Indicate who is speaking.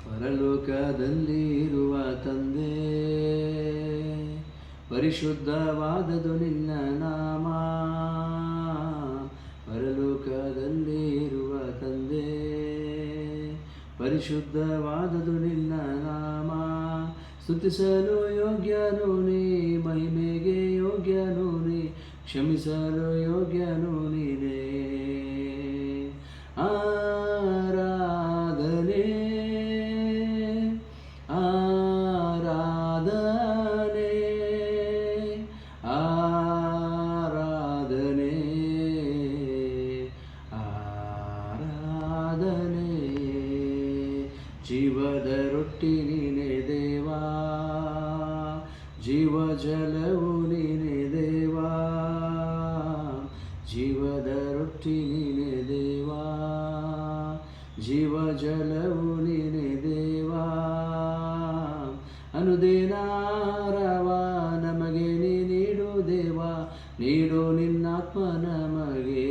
Speaker 1: ಪರಲೋಕದಲ್ಲಿರುವ ತಂದೆ, ಪರಿಶುದ್ಧವಾದದು ನಿನ್ನ ನಾಮ. ಪರಲೋಕದಲ್ಲಿರುವ ತಂದೆ, ಪರಿಶುದ್ಧವಾದದು ನಿನ್ನ ನಾಮ. ಸ್ತುತಿಸಲು ಯೋಗ್ಯನು ನೀ, ಮಹಿಮೆಗೆ ಯೋಗ್ಯನು ನೀ, ಕ್ಷಮಿಸಲು ಯೋಗ್ಯನು ನೀನೇ. ಆರಾಧನೆ ಆರಾಧನೆ ಆರಾಧನೆ ಆರಾಧನೆ. ಜೀವದ ರೊಟ್ಟಿ ನೀನೇ ದೇವಾ, ಜೀವ ಜಲವು ನೀನೇ ದೇವಾ, ಜೀವದ ರೊಟ್ಟಿ ನೀನೇ ದೇವಾ, ಜೀವ ಜಲವು ನೀನೇ ದೇವಾ. ಅನುದಿನಾರವ ನಮಗೆ ನೀಡು ದೇವಾ, ನೀಡು ನಿನ್ನಾತ್ಮ ನಮಗೆ.